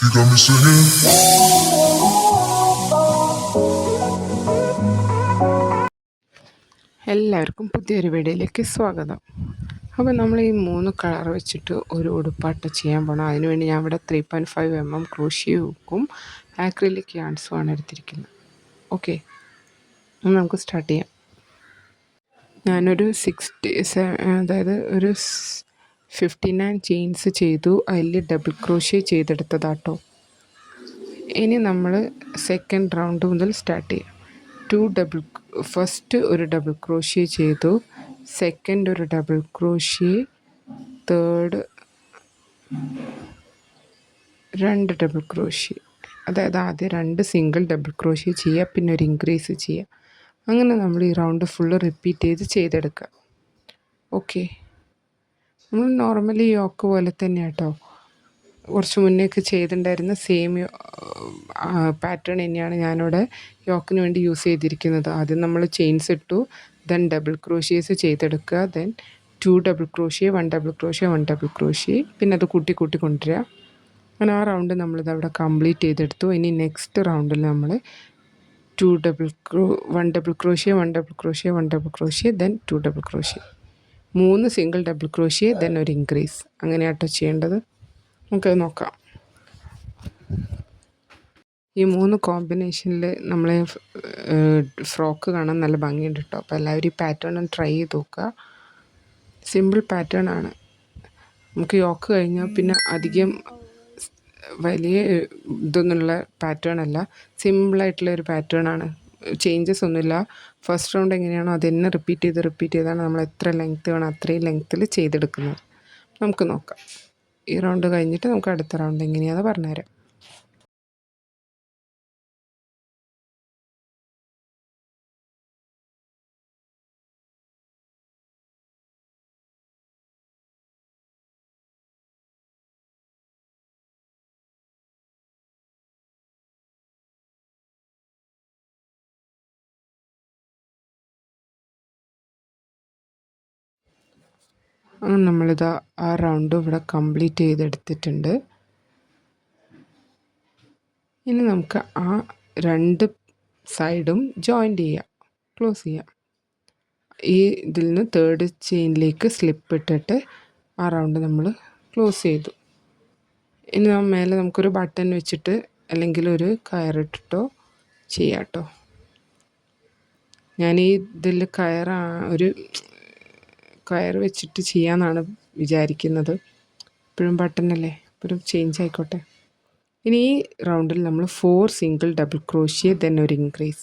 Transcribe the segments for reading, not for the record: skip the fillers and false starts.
You got me singing. എല്ലാവർക്കും പുതിയൊരു വീഡിയോയിലേക്ക് സ്വാഗതം. അപ്പോൾ നമ്മൾ ഈ 3 കളർ വെച്ചിട്ട് ഒരു ഉടുപ്പാട്ട ചെയ്യാൻ പോകണം. അതിനുവേണ്ടി ഞാൻ ഇവിടെ 3.5 mm ക്രോഷ്യോ ഹുക്കും ആക്രിലിക് യാർഡ്സുമാണ് എടുത്തിരിക്കുന്നത്. ഓക്കെ, നമുക്ക് സ്റ്റാർട്ട് ചെയ്യാം. ഞാനൊരു 59 ചെയിൻസ് ചെയ്തു. അതിൽ ഡബിൾ ക്രോഷ്യോ ചെയ്തെടുത്തതാട്ടോ. ഇനി നമ്മൾ സെക്കൻഡ് റൗണ്ട് മുതൽ സ്റ്റാർട്ട് ചെയ്യാം. ഫസ്റ്റ് ഒരു ഡബിൾ ക്രോഷ്യോ ചെയ്തു, സെക്കൻഡ് ഒരു double crochet, third 2 double crochet. അതായത് ആദ്യം 2 സിംഗിൾ ഡബിൾ ക്രോഷ്യോ ചെയ്യുക, പിന്നെ ഒരു ഇൻക്രീസ് ചെയ്യുക. അങ്ങനെ നമ്മൾ ഈ റൗണ്ട് ഫുള്ള് റിപ്പീറ്റ് ചെയ്തെടുക്കുക. ഓക്കെ, നമ്മൾ നോർമലി യോക്ക് പോലെ തന്നെ കേട്ടോ, കുറച്ച് മുന്നേക്ക് ചെയ്തിട്ടുണ്ടായിരുന്ന സെയിം പാറ്റേൺ തന്നെയാണ് ഞാനിവിടെ യോക്കിന് വേണ്ടി യൂസ് ചെയ്തിരിക്കുന്നത്. ആദ്യം നമ്മൾ ചെയിൻസ് ഇട്ടു, ദെൻ ഡബിൾ ക്രോഷ്യേസ് ചെയ്തെടുക്കുക, then 2 double crochet, 1 double crochet, 1 double crochet, പിന്നെ അത് കൂട്ടി കൊണ്ടുവരിക. അങ്ങനെ ആ റൗണ്ട് നമ്മളിത് അവിടെ കംപ്ലീറ്റ് ചെയ്തെടുത്തു. ഇനി നെക്സ്റ്റ് റൗണ്ടിൽ നമ്മൾ 1 double crochet, 1 double crochet, 1 double crochet, then 2 double crochet, 3 single double crochet, then ഒരു ഇൻക്രീസ്. അങ്ങനെയാട്ടോ ചെയ്യേണ്ടത്. നമുക്കത് നോക്കാം. ഈ 3 കോമ്പിനേഷനിൽ നമ്മളെ ഫ്രോക്ക് കാണാൻ നല്ല ഭംഗിയുണ്ട് കേട്ടോ. അപ്പോൾ എല്ലാവരും ഈ പാറ്റേൺ ഒന്ന് ട്രൈ ചെയ്ത് നോക്കുക. സിമ്പിൾ പാറ്റേൺ ആണ്. നമുക്ക് യോക്ക് കഴിഞ്ഞാൽ പിന്നെ അധികം വലിയ ഇതൊന്നുള്ള പാറ്റേൺ അല്ല, സിമ്പിളായിട്ടുള്ളൊരു പാറ്റേൺ ആണ്. ചേഞ്ചസ് ഒന്നുമില്ല. ഫസ്റ്റ് റൗണ്ട് എങ്ങനെയാണോ അത് തന്നെ റിപ്പീറ്റ് ചെയ്താണ് നമ്മൾ എത്ര ലെങ്ത്ത് വേണം അത്രയും ലെങ്ത്തിൽ ചെയ്തെടുക്കുന്നത്. നമുക്ക് നോക്കാം. ഈ റൗണ്ട് കഴിഞ്ഞിട്ട് നമുക്ക് അടുത്ത റൗണ്ട് എങ്ങനെയാണെന്ന് പറഞ്ഞുതരാം. അങ്ങനെ നമ്മളിത് ആ റൗണ്ട് ഇവിടെ കംപ്ലീറ്റ് ചെയ്തെടുത്തിട്ടുണ്ട്. ഇനി നമുക്ക് ആ 2 സൈഡും ജോയിൻ്റ് ചെയ്യാം, ക്ലോസ് ചെയ്യാം. ഈ ഇതിൽ നിന്ന് തേർഡ് ചെയിനിലേക്ക് സ്ലിപ്പ് ഇട്ടിട്ട് ആ റൗണ്ട് നമ്മൾ ക്ലോസ് ചെയ്തു. ഇനി മേലെ നമുക്കൊരു ബട്ടൺ വെച്ചിട്ട് അല്ലെങ്കിൽ ഒരു കയറിട്ടിട്ടോ ചെയ്യാം കേട്ടോ. ഞാൻ ഈ ഇതിൽ ഒരു കയർ വെച്ചിട്ട് ചെയ്യാമെന്നാണ് വിചാരിക്കുന്നത്. ഇപ്പോഴും ബട്ടണല്ലേ, ഇപ്പോഴും ചേഞ്ച് ആയിക്കോട്ടെ. ഇനി ഈ റൗണ്ടിൽ നമ്മൾ 4 സിംഗിൾ ഡബിൾ ക്രോഷ്യോ, ദെൻ ഒരു ഇൻക്രീസ്.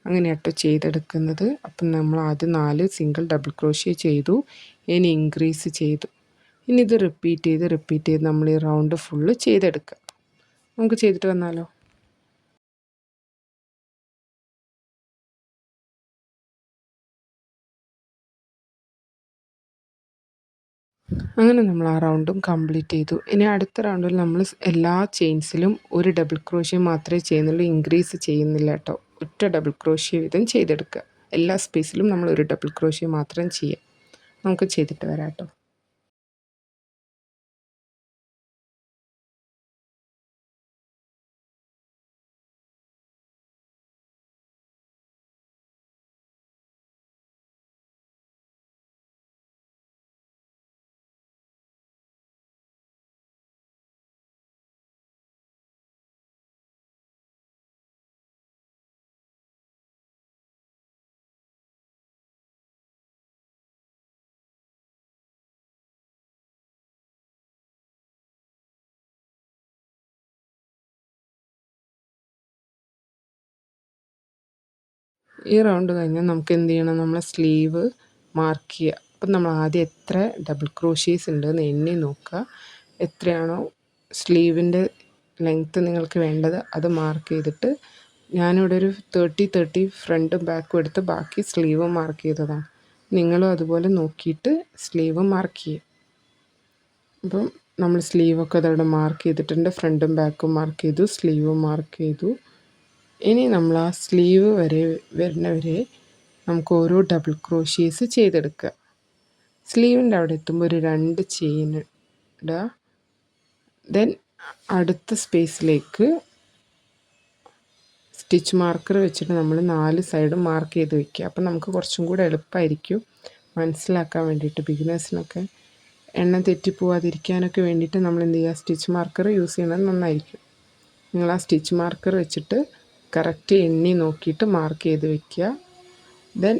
അങ്ങനെയാട്ടോ ചെയ്തെടുക്കുന്നത്. അപ്പം നമ്മൾ ആദ്യം 4 സിംഗിൾ ഡബിൾ ക്രോഷ്യോ ചെയ്തു, ഇനി ഇൻക്രീസ് ചെയ്തു. ഇനി ഇത് റിപ്പീറ്റ് ചെയ്ത് നമ്മൾ ഈ റൗണ്ട് ഫുള്ള് ചെയ്തെടുക്കുക. നമുക്ക് ചെയ്തിട്ട് വന്നാലോ. അങ്ങനെ നമ്മൾ ആ റൗണ്ടും കംപ്ലീറ്റ് ചെയ്തു. ഇനി അടുത്ത റൗണ്ടിൽ നമ്മൾ എല്ലാ ചെയിൻസിലും ഒരു ഡബിൾ ക്രോഷ്യോ മാത്രമേ ചെയ്യുന്നുള്ളൂ, ഇൻക്രീസ് ചെയ്യുന്നില്ല കേട്ടോ. ഒറ്റ ഡബിൾ ക്രോഷ്യോ വീതം ചെയ്തെടുക്കുക. എല്ലാ സ്പേസിലും നമ്മൾ ഒരു ഡബിൾ ക്രോഷ്യോ മാത്രം ചെയ്യാം. നമുക്ക് ചെയ്തിട്ട് വരാം കേട്ടോ. ഈ റൗണ്ട് കഴിഞ്ഞാൽ നമുക്ക് എന്ത് ചെയ്യണം, നമ്മളെ സ്ലീവ് മാർക്ക് ചെയ്യുക. അപ്പം നമ്മൾ ആദ്യം എത്ര ഡബിൾ ക്രോഷ്യേസ് ഉണ്ടെന്ന് എണ്ണി നോക്കുക. എത്രയാണോ സ്ലീവിൻ്റെ ലെങ്ത്ത് നിങ്ങൾക്ക് വേണ്ടത് അത് മാർക്ക് ചെയ്തിട്ട്, ഞാനിവിടെ ഒരു 30 ഫ്രണ്ടും ബാക്കും എടുത്ത് ബാക്കി സ്ലീവ് മാർക്ക് ചെയ്തതാണ്. നിങ്ങളും അതുപോലെ നോക്കിയിട്ട് സ്ലീവ് മാർക്ക് ചെയ്യുക. അപ്പം നമ്മൾ സ്ലീവൊക്കെ അതവിടെ മാർക്ക് ചെയ്തിട്ടുണ്ട്. ഫ്രണ്ടും ബാക്കും മാർക്ക് ചെയ്തു, സ്ലീവ് മാർക്ക് ചെയ്തു. ഇനി നമ്മൾ ആ സ്ലീവ് വരുന്നവരെ നമുക്ക് ഓരോ ഡബിൾ ക്രോഷ്യേസ് ചെയ്തെടുക്കുക. സ്ലീവിൻ്റെ അവിടെ എത്തുമ്പോൾ ഒരു 2 ചെയിൻ ഇടുക. ദെൻ അടുത്ത സ്പേസിലേക്ക് സ്റ്റിച്ച് മാർക്കർ വെച്ചിട്ട് നമ്മൾ 4 സൈഡും മാർക്ക് ചെയ്ത് വെക്കുക. അപ്പം നമുക്ക് കുറച്ചും കൂടെ എളുപ്പമായിരിക്കും മനസ്സിലാക്കാൻ വേണ്ടിയിട്ട്. ബിഗിനേഴ്സിനൊക്കെ എണ്ണം തെറ്റിപ്പോവാതിരിക്കാനൊക്കെ വേണ്ടിയിട്ട് നമ്മൾ എന്ത് ചെയ്യുക, സ്റ്റിച്ച് മാർക്കർ യൂസ് ചെയ്യുന്നത് നന്നായിരിക്കും. നിങ്ങൾ ആ സ്റ്റിച്ച് മാർക്കർ വെച്ചിട്ട് കറക്റ്റ് എണ്ണി നോക്കിയിട്ട് മാർക്ക് ചെയ്ത് വെക്കുക. ദെൻ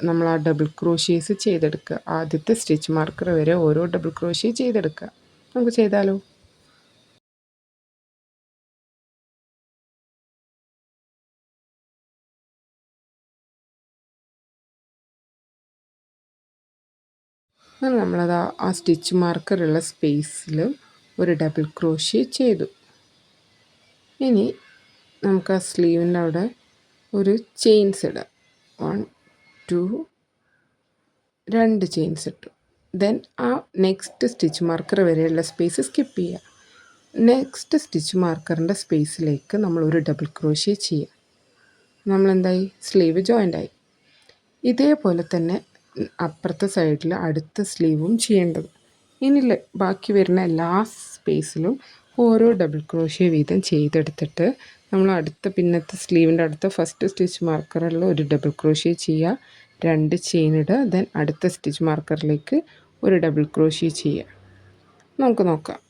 നമ്മൾ ആ ഡബിൾ ക്രോഷ്യേസ് ചെയ്തെടുക്കുക. ആദ്യത്തെ സ്റ്റിച്ച് മാർക്കർ വരെ ഓരോ ഡബിൾ ക്രോഷ്യ ചെയ്തെടുക്കുക. നമുക്ക് ചെയ്താലോ? അങ്ങനെ നമ്മളത് ആ സ്റ്റിച്ച് മാർക്കറുള്ള സ്പേസിൽ ഒരു ഡബിൾ ക്രോഷ്യ ചെയ്തു. ഇനി നമുക്ക് ആ സ്ലീവിൻ്റെ അവിടെ ഒരു ചെയിൻസ് ഇടാം. 1 2 2 ചെയിൻസ് ഇട്ടു. ദെൻ ആ നെക്സ്റ്റ് സ്റ്റിച്ച് മാർക്കർ വരെയുള്ള സ്പേസ് സ്കിപ്പ് ചെയ്യുക. നെക്സ്റ്റ് സ്റ്റിച്ച് മാർക്കറിൻ്റെ സ്പേസിലേക്ക് നമ്മൾ ഒരു ഡബിൾ ക്രോഷ്യ ചെയ്യുക. നമ്മളെന്തായി, സ്ലീവ് ജോയിൻ്റായി. ഇതേപോലെ തന്നെ അപ്പുറത്തെ സൈഡിൽ അടുത്ത സ്ലീവും ചെയ്യേണ്ടത്. ഇനി ബാക്കി വരുന്ന എല്ലാ സ്പേസിലും ഓരോ ഡബിൾ ക്രോഷ്യ വീതം ചെയ്തെടുത്തിട്ട് നമ്മൾ അടുത്ത പിന്നത്തെ സ്ലീവിൻ്റെ അടുത്ത ഫസ്റ്റ് സ്റ്റിച്ച് മാർക്കറിൽ ഒരു ഡബിൾ ക്രോഷ്യ ചെയ്യുക, 2 ചെയിൻ ഇടുക. ദെൻ അടുത്ത സ്റ്റിച്ച് മാർക്കറിലേക്ക് ഒരു ഡബിൾ ക്രോഷ്യ ചെയ്യുക. നമുക്ക് നോക്കാം.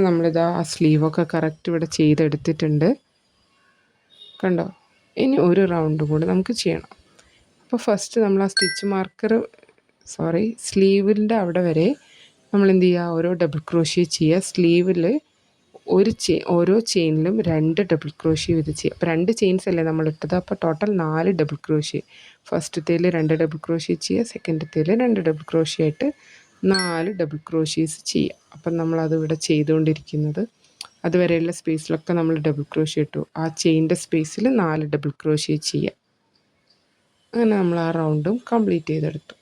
നമ്മളിതാ ആ സ്ലീവൊക്കെ കറക്റ്റ് ഇവിടെ ചെയ്തെടുത്തിട്ടുണ്ട്. കണ്ടോ? ഇനി ഒരു റൗണ്ടും കൂടി നമുക്ക് ചെയ്യണം. അപ്പോൾ ഫസ്റ്റ് നമ്മൾ ആ സ്റ്റിച്ച് മാർക്കർ സ്ലീവിൻ്റെ അവിടെ വരെ നമ്മൾ എന്ത് ചെയ്യുക, ഓരോ ഡബിൾ ക്രോഷ്യ ചെയ്യുക. സ്ലീവിൽ ഓരോ ചെയിനിലും 2 ഡബിൾ ക്രോഷ്യ വീതം ചെയ്യുക. അപ്പോൾ 2 ചെയിൻസ് അല്ലേ നമ്മൾ ഇട്ടത്, അപ്പോൾ ടോട്ടൽ 4 ഡബിൾ ക്രോഷ്യ. ഫസ്റ്റത്തേൽ 2 ഡബിൾ ക്രോഷ്യ ചെയ്യുക, സെക്കൻഡത്തേൽ 2 ഡബിൾ ക്രോഷ്യ ആയിട്ട് 4 ഡബിൾ ക്രോഷ്യേസ് ചെയ്യുക. അപ്പം നമ്മളത് ഇവിടെ ചെയ്തുകൊണ്ടിരിക്കുന്നത്. അതുവരെയുള്ള സ്പേസിലൊക്കെ നമ്മൾ ഡബിൾ ക്രോഷ്യ ഇട്ടു. ആ ചെയിൻ്റെ സ്പേസിൽ 4 ഡബിൾ ക്രോഷ്യ ചെയ്യുക. അങ്ങനെ നമ്മൾ ആ റൗണ്ടും കംപ്ലീറ്റ് ചെയ്തെടുത്തു.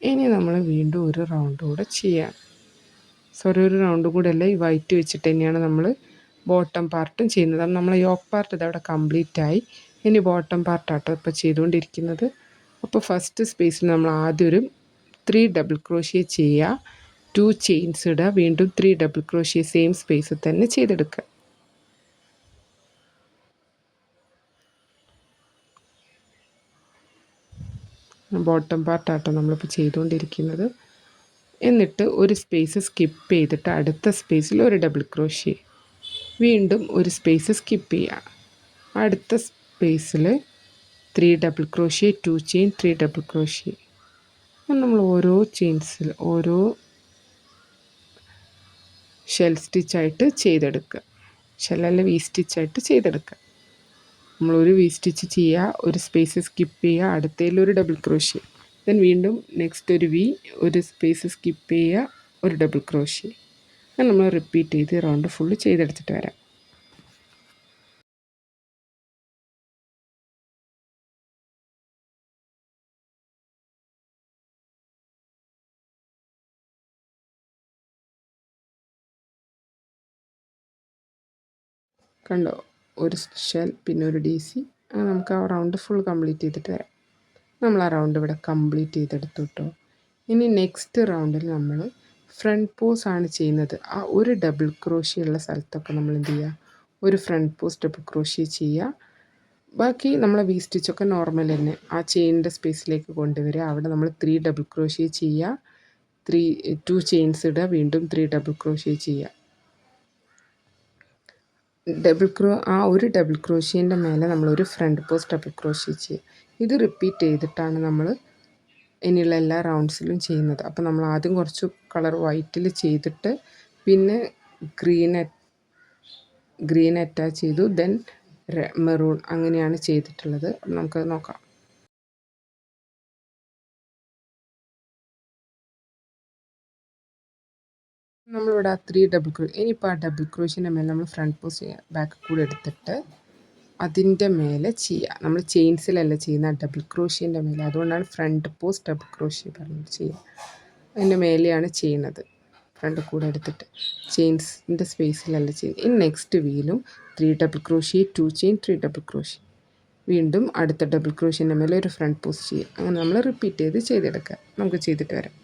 ഇനി നമ്മൾ വീണ്ടും ഒരു റൗണ്ട് കൂടെ ചെയ്യാം. ഒരു റൗണ്ട് കൂടെ അല്ല, ഈ വൈറ്റ് വെച്ചിട്ട് തന്നെയാണ് നമ്മൾ ബോട്ടം പാർട്ടും ചെയ്യുന്നത്. അപ്പം നമ്മൾ യോക്ക് പാർട്ട് ഇതവിടെ കംപ്ലീറ്റ് ആയി. ഇനി ബോട്ടം പാർട്ടാട്ടോ ഇപ്പോൾ ചെയ്തുകൊണ്ടിരിക്കുന്നത്. അപ്പോൾ ഫസ്റ്റ് സ്പേസിൽ നമ്മൾ ആദ്യം ഒരു 3 ഡബിൾ ക്രോഷ്യ ചെയ്യുക, 2 ചെയിൻസ് ഇടുക, വീണ്ടും 3 ഡബിൾ ക്രോഷ്യ സെയിം സ്പേസിൽ തന്നെ ചെയ്തെടുക്കുക. ബോട്ടം പാർട്ടാട്ടോ നമ്മളിപ്പോൾ ചെയ്തുകൊണ്ടിരിക്കുന്നത്. എന്നിട്ട് ഒരു സ്പേസ് സ്കിപ്പ് ചെയ്തിട്ട് അടുത്ത സ്പേസിൽ ഒരു ഡബിൾ ക്രോഷ്യ, വീണ്ടും ഒരു സ്പേസ് സ്കിപ്പ് ചെയ്യുക. അടുത്ത സ്പേസിൽ 3 double crochet, 2 chain, 3 double crochet. നമ്മൾ ഓരോ ചെയിൻസിൽ ഓരോ ഷെൽ സ്റ്റിച്ചായിട്ട് ചെയ്തെടുക്കുക. ഷെല്ലല്ല, വി സ്റ്റിച്ചായിട്ട് ചെയ്തെടുക്കുക. നമ്മളൊരു വി സ്റ്റിച്ച് ചെയ്യുക, ഒരു സ്പേസ് സ്കിപ്പ് ചെയ്യുക, അടുത്തതിലൊരു ഡബിൾ ക്രോഷ്യ, ദെൻ വീണ്ടും നെക്സ്റ്റ് ഒരു വി, ഒരു സ്പേസ് സ്കിപ്പ് ചെയ്യുക, ഒരു ഡബിൾ ക്രോഷ്യ. അങ്ങനെ നമ്മൾ റിപ്പീറ്റ് ചെയ്ത് റൗണ്ട് ഫുള്ള് ചെയ്തെടുത്തിട്ട് വരാം. കണ്ടോ? ഒരു ഷെൽ പിന്നെ ഒരു ഡി സി. അങ്ങനെ നമുക്ക് ആ റൗണ്ട് ഫുൾ കംപ്ലീറ്റ് ചെയ്തിട്ട് വരാം. നമ്മൾ ആ റൗണ്ട് ഇവിടെ കംപ്ലീറ്റ് ചെയ്തെടുത്തു കേട്ടോ. ഇനി നെക്സ്റ്റ് റൗണ്ടിൽ നമ്മൾ ഫ്രണ്ട് പോസ് ആണ് ചെയ്യുന്നത്. ആ ഒരു ഡബിൾ ക്രോഷ്യ ഉള്ള സ്ഥലത്തൊക്കെ നമ്മൾ എന്ത് ചെയ്യുക, ഒരു ഫ്രണ്ട് പോസ് ഡബിൾ ക്രോഷ്യ ചെയ്യുക. ബാക്കി നമ്മളെ വി സ്റ്റിച്ചൊക്കെ നോർമൽ തന്നെ ആ ചെയിനിൻ്റെ സ്പേസിലേക്ക് കൊണ്ടുവരിക. അവിടെ നമ്മൾ 3 ഡബിൾ ക്രോഷ്യ ചെയ്യുക, 2 ചെയിൻസ് ഇടുക, വീണ്ടും 3 ഡബിൾ ക്രോഷ്യ ചെയ്യുക. ആ ഒരു ഡബിൾ ക്രോഷ്യേൻ്റെ മേലെ നമ്മളൊരു ഫ്രണ്ട് പോസ്റ്റ് ഡബിൾ ക്രോഷ്യ ചെയ്യുക. ഇത് റിപ്പീറ്റ് ചെയ്തിട്ടാണ് നമ്മൾ ഇനിയുള്ള എല്ലാ റൗണ്ട്സിലും ചെയ്യുന്നത്. അപ്പോൾ നമ്മൾ ആദ്യം കുറച്ച് കളർ വൈറ്റിൽ ചെയ്തിട്ട് പിന്നെ ഗ്രീൻ അറ്റാച്ച് ചെയ്തു, ദെൻ മെറൂൺ, അങ്ങനെയാണ് ചെയ്തിട്ടുള്ളത്. നമുക്കത് നോക്കാം. നമ്മളിവിടെ ആ 3 ഡബിൾ ക്രോഷ്യ, ഇനിയിപ്പോൾ ആ ഡബിൾ ക്രോഷ്യൻ്റെ മേലെ നമ്മൾ ഫ്രണ്ട് പോസ്റ്റ് ബാക്ക് കൂടെ എടുത്തിട്ട് അതിൻ്റെ മേലെ ചെയ്യുക. നമ്മൾ ചെയിൻസിലല്ല ചെയ്യുന്ന, ഡബിൾ ക്രോഷ്യൻ്റെ മേലെ. അതുകൊണ്ടാണ് ഫ്രണ്ട് പോസ്റ്റ് ഡബിൾ ക്രോഷ്യ പറഞ്ഞത് ചെയ്യുക. അതിൻ്റെ മേലെയാണ് ചെയ്യുന്നത്. ഫ്രണ്ട് കൂടെ എടുത്തിട്ട് ചെയിൻസിൻ്റെ സ്പേസിലല്ല ചെയിൻ. ഇനി നെക്സ്റ്റ് വീലും 3 double crochet 2 chain 3 double crochet, വീണ്ടും അടുത്ത ഡബിൾ ക്രോഷ്യൻ്റെ മേലെ ഒരു ഫ്രണ്ട് പോസ്റ്റ് ചെയ്യുക. അങ്ങനെ നമ്മൾ റിപ്പീറ്റ് ചെയ്തെടുക്കുക. നമുക്ക് ചെയ്തിട്ട് വരാം.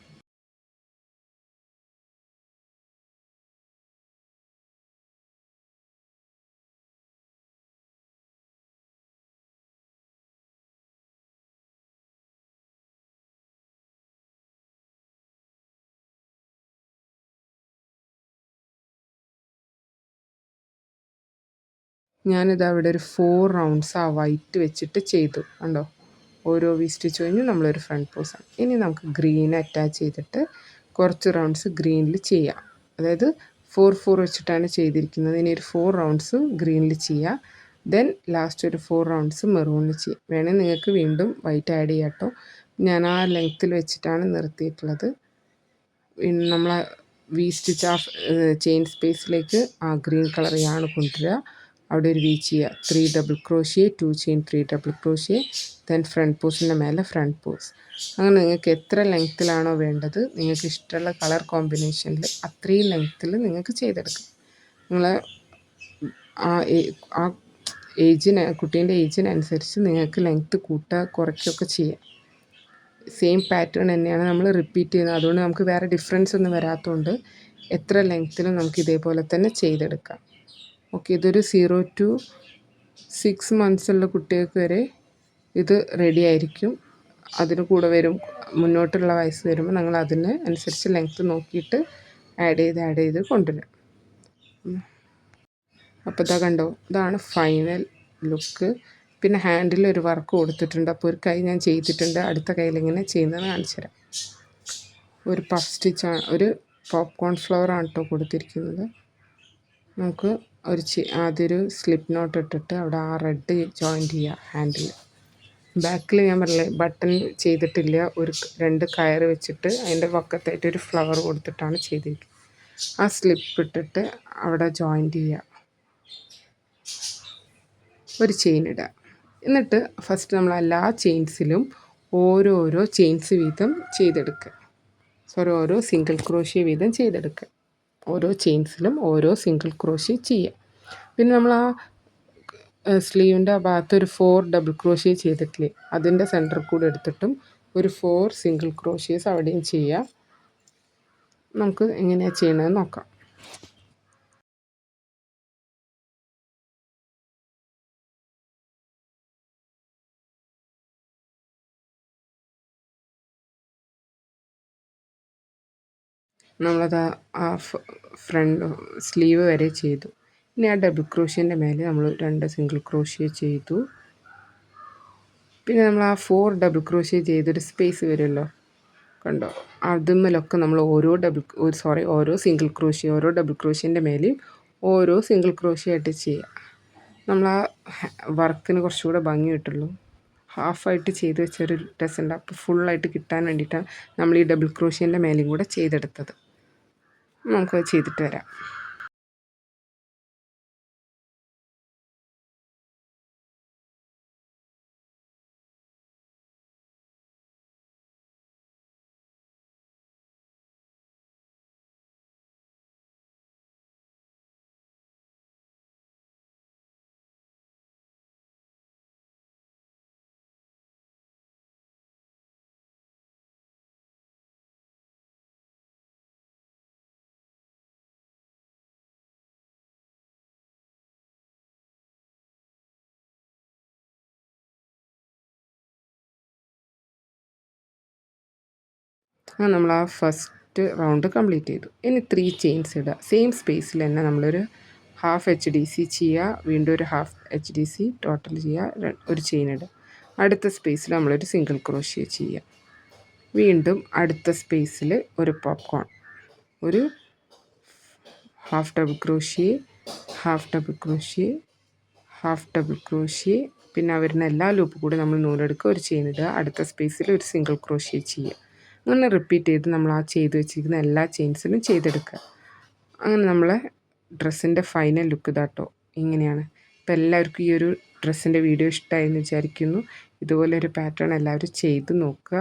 ഞാനിത് അവിടെ ഒരു 4 റൗണ്ട്സ് ആ വൈറ്റ് വെച്ചിട്ട് ചെയ്തു. കണ്ടോ, ഓരോ വി സ്റ്റിച്ച് കഴിഞ്ഞ് നമ്മളൊരു ഫ്രണ്ട് പോസാണ്. ഇനി നമുക്ക് ഗ്രീൻ അറ്റാച്ച് ചെയ്തിട്ട് കുറച്ച് റൗണ്ട്സ് ഗ്രീനിൽ ചെയ്യാം. അതായത് 4 വെച്ചിട്ടാണ് ചെയ്തിരിക്കുന്നത്. ഇനി ഒരു 4 റൗണ്ട്സ് ഗ്രീനിൽ ചെയ്യുക. ദെൻ ലാസ്റ്റ് ഒരു 4 റൗണ്ട്സ് മെറൂണിൽ ചെയ്യുക. വേണമെങ്കിൽ നിങ്ങൾക്ക് വീണ്ടും വൈറ്റ് ആഡ് ചെയ്യാം കേട്ടോ. ഞാൻ ആ ലെങ്ത്തിൽ വെച്ചിട്ടാണ് നിർത്തിയിട്ടുള്ളത്. നമ്മൾ വി സ്റ്റിച്ച് ആ ചെയിൻ സ്പേസിലേക്ക് ആ ഗ്രീൻ കളർ യാണ് കൊണ്ടുവരിക. അവിടെ ഒരു വി ചെയ്യുക. 3 double crochet 2 chain 3 double crochet, then front പോസിൻ്റെ മേലെ ഫ്രണ്ട് പോസ്. അങ്ങനെ നിങ്ങൾക്ക് എത്ര ലെങ്ത്തിലാണോ വേണ്ടത്, നിങ്ങൾക്ക് ഇഷ്ടമുള്ള കളർ കോമ്പിനേഷനിൽ അത്രയും ലെങ്ത്തിൽ നിങ്ങൾക്ക് ചെയ്തെടുക്കാം. നിങ്ങളെ ആ കുട്ടീൻ്റെ ഏജിനനുസരിച്ച് നിങ്ങൾക്ക് ലെങ്ത്ത് കൂട്ടുക കുറയ്ക്കുകയൊക്കെ ചെയ്യാം. സെയിം പാറ്റേൺ തന്നെയാണ് നമ്മൾ റിപ്പീറ്റ് ചെയ്യുന്നത്. അതുകൊണ്ട് നമുക്ക് വേറെ ഡിഫറൻസ് ഒന്നും വരാത്തതുകൊണ്ട് എത്ര ലെങ്ത്തിലും നമുക്ക് ഇതേപോലെ തന്നെ ചെയ്തെടുക്കാം. ഓക്കെ, ഇതൊരു 0 to 6 months ഉള്ള കുട്ടികൾക്ക് വരെ ഇത് റെഡി ആയിരിക്കും. അതിന് കൂടെ വരും, മുന്നോട്ടുള്ള വയസ്സ് വരുമ്പോൾ നിങ്ങൾ അതിന് അനുസരിച്ച് ലെങ്ത്ത് നോക്കിയിട്ട് ആഡ് ചെയ്ത് കൊണ്ടുവരാം. അപ്പോൾ ഇതാ കണ്ടോ, ഇതാണ് ഫൈനൽ ലുക്ക്. പിന്നെ ഹാൻഡിൽ ഒരു വർക്ക് കൊടുത്തിട്ടുണ്ട്. അപ്പോൾ ഒരു കൈ ഞാൻ ചെയ്തിട്ടുണ്ട്. അടുത്ത കയ്യിൽ ഇങ്ങനെ ചെയ്യുന്നതെന്ന് കാണിച്ചു തരാം. ഒരു പഫ് സ്റ്റിച്ചാണ്, ഒരു പോപ്കോൺ ഫ്ലവറാണ് കേട്ടോ കൊടുത്തിരിക്കുന്നത്. നമുക്ക് ആദ്യം ഒരു സ്ലിപ്പ് നോട്ട് ഇട്ടിട്ട് അവിടെ ആ റെഡ് ജോയിൻറ്റ് ചെയ്യുക ഹാൻഡിൽ. ബാക്കിൽ ഞാൻ പറഞ്ഞില്ലേ ബട്ടൺ ചെയ്തിട്ടില്ല. 2 കയർ വെച്ചിട്ട് അതിൻ്റെ വക്കത്തായിട്ട് ഒരു ഫ്ലവർ കൊടുത്തിട്ടാണ് ചെയ്തിരിക്കുന്നത്. ആ സ്ലിപ്പ് ഇട്ടിട്ട് അവിടെ ജോയിൻറ്റ് ചെയ്യുക, ഒരു ചെയിൻ ഇടുക. എന്നിട്ട് ഫസ്റ്റ് നമ്മൾ എല്ലാ ചെയിൻസിലും ഓരോരോ ചെയിൻസ് വീതം ചെയ്തെടുക്കുക. ഓരോ സിംഗിൾ ക്രോഷ്യ വീതം ചെയ്തെടുക്കുക. ഓരോ ചെയിൻസിലും ഓരോ സിംഗിൾ ക്രോഷ്യ ചെയ്യുക. പിന്നെ നമ്മൾ ആ സ്ലീവിൻ്റെ ആ ഭാഗത്ത് ഒരു 4 ഡബിൾ ക്രോഷ്യ ചെയ്തിട്ടില്ലേ, അതിൻ്റെ സെൻറ്റർ കൂടെ എടുത്തിട്ടും ഒരു 4 സിംഗിൾ ക്രോഷ്യസ് അവിടെയും ചെയ്യുക. നമുക്ക് എങ്ങനെയാണ് ചെയ്യണതെന്ന് നോക്കാം. നമ്മളത് ആ ഫ്രണ്ട് സ്ലീവ് വരെ ചെയ്തു. ഇനി ആ ഡബിൾ ക്രോഷ്യൻ്റെ മേലെ നമ്മൾ 2 സിംഗിൾ ക്രോഷ്യ ചെയ്തു. പിന്നെ നമ്മൾ ആ 4 ഡബിൾ ക്രോഷ്യ ചെയ്തൊരു സ്പേസ് വരുമല്ലോ, കണ്ടോ, അതുമ്മലൊക്കെ നമ്മൾ ഓരോ സിംഗിൾ ക്രോഷ്യ, ഓരോ ഡബിൾ ക്രോഷ്യൻ്റെ മേലെയും ഓരോ സിംഗിൾ ക്രോഷ്യ ആയിട്ട് ചെയ്യുക. നമ്മൾ ആ വർക്കിന് കുറച്ചുകൂടെ ഭംഗി കിട്ടുള്ളൂ. ഹാഫായിട്ട് ചെയ്ത് വെച്ചൊരു ഡ്രസ്സുണ്ട്. അപ്പോൾ ഫുള്ളായിട്ട് കിട്ടാൻ വേണ്ടിയിട്ടാണ് നമ്മൾ ഈ ഡബിൾ ക്രോഷ്യൻ്റെ മേലെയും കൂടെ ചെയ്തെടുത്തത്. നമുക്ക് ചെയ്തിട്ട് വരാം. നമ്മൾ ആ ഫസ്റ്റ് റൗണ്ട് കംപ്ലീറ്റ് ചെയ്തു. ഇനി 3 ചെയിൻസ് ഇടുക. സെയിം സ്പേസിൽ തന്നെ നമ്മളൊരു ഹാഫ് HDC ചെയ്യുക, വീണ്ടും ഒരു ഹാഫ് HDC ടോട്ടൽ ചെയ്യുക, ഒരു ചെയിൻ ഇടുക. അടുത്ത സ്പേസിൽ നമ്മളൊരു സിംഗിൾ ക്രോഷ്യ ചെയ്യുക. വീണ്ടും അടുത്ത സ്പേസിൽ ഒരു പോപ്കോൺ, ഒരു half double crochet, half double crochet, half double crochet, പിന്നെ വരുന്ന എല്ലാ ലൂപ്പ് കൂടി നമ്മൾ നൂലെടുക്കുക, ഒരു ചെയിൻ ഇടുക. അടുത്ത സ്പേസിൽ ഒരു സിംഗിൾ ക്രോഷ്യ ചെയ്യുക. അങ്ങനെ റിപ്പീറ്റ് ചെയ്ത് നമ്മൾ ആ ചെയ്ത് വെച്ചിരിക്കുന്ന എല്ലാ ചെയിൻസിലും ചെയ്തെടുക്കുക. അങ്ങനെ നമ്മളെ ഡ്രസ്സിൻ്റെ ഫൈനൽ ലുക്ക് ഇതാട്ടോ ഇങ്ങനെയാണ്. അപ്പോൾ എല്ലാവർക്കും ഈ ഒരു ഡ്രസ്സിൻ്റെ വീഡിയോ ഇഷ്ടമായെന്ന് വിചാരിക്കുന്നു. ഇതുപോലൊരു പാറ്റേൺ എല്ലാവരും ചെയ്ത് നോക്കുക.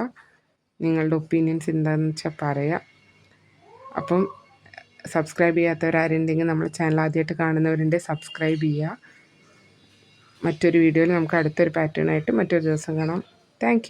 നിങ്ങളുടെ ഒപ്പീനിയൻസ് എന്താണെന്ന് വെച്ചാൽ പറയാം. അപ്പം സബ്സ്ക്രൈബ് ചെയ്യാത്തവരാരുണ്ടെങ്കിൽ നമ്മുടെ ചാനൽ ആദ്യമായിട്ട് കാണുന്നവരുണ്ടെങ്കിൽ സബ്സ്ക്രൈബ് ചെയ്യുക. മറ്റൊരു വീഡിയോയിൽ നമുക്ക് അടുത്തൊരു പാറ്റേണായിട്ട് മറ്റൊരു ദിവസം കാണാം. താങ്ക്